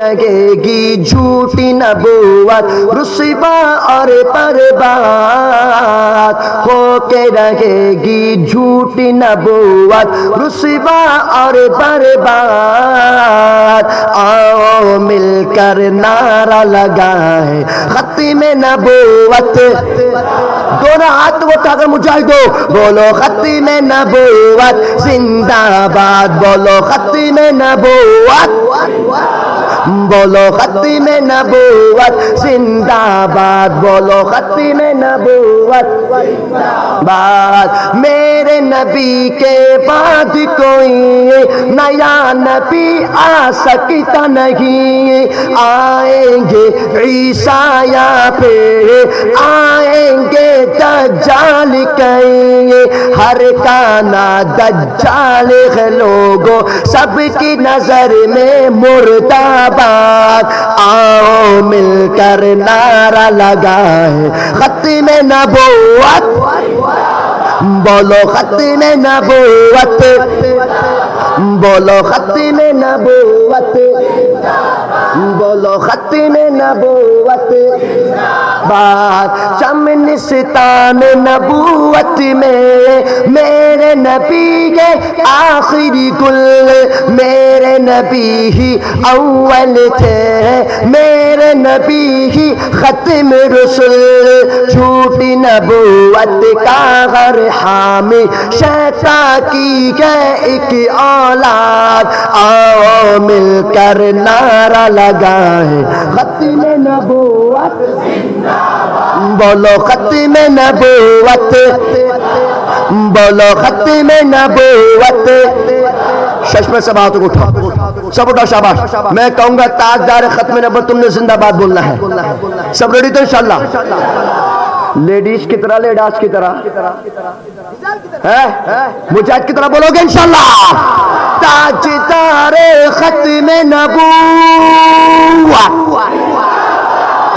لگے گی جھوٹی نبوت رسوا اور برباد ہو کے رہے گی جھوٹی نبوت رسوا اور برباد آؤ مل کر نعرہ لگائیں ختم نبوت دونوں ہاتھ اٹھا کر مجاہدو بولو ختم نبوت زندہ باد بولو ختم نبوت بولو ختم نبوت زندہ باد بولو ختم نبوت باد میرے نبی کے بعد کوئی نیا نبی آ سکتا نہیں آئیں گے عیسیٰ پہ آئیں گے دجال کہیں ہر کانا دجال ہے لوگوں سب کی نظر میں مردہ آؤ مل کر نعرہ لگائیں ختم نبوت بولو ختم نبوت بولو ختم نبوت بولو ختم نبوت بات چمنستان نبوت میں میرے نبی کے آخری گل میرے نبی ہی اول تھے میرے نبی ہی ختم رسول جھوٹی نبوت کا غر حامی شیطان کی ہے ایک اولاد آؤ مل کر نعرہ لگائیں ختم نبوت بولو ختم نبوت بولو ختم نبوت شش میں سب ہاتھوں کو اٹھا سب اٹھا شاباش میں کہوں گا تاجدار ختم نبوت تم نے زندہ باد بولنا ہے سب ریڈی تو انشاءاللہ لیڈیز کی طرح لیڈاس کی طرح مجاہد کی طرح بولو گے انشاءاللہ تاجدار ختم نبوت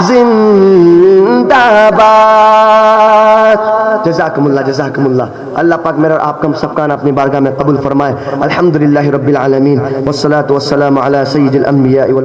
زندہ باد جزاکم اللہ اللہ پاک میرا اور آپ کا سب کا اپنی بارگاہ میں قبول فرمائے الحمدللہ رب العالمین والصلاة والسلام علی سید الانبیاء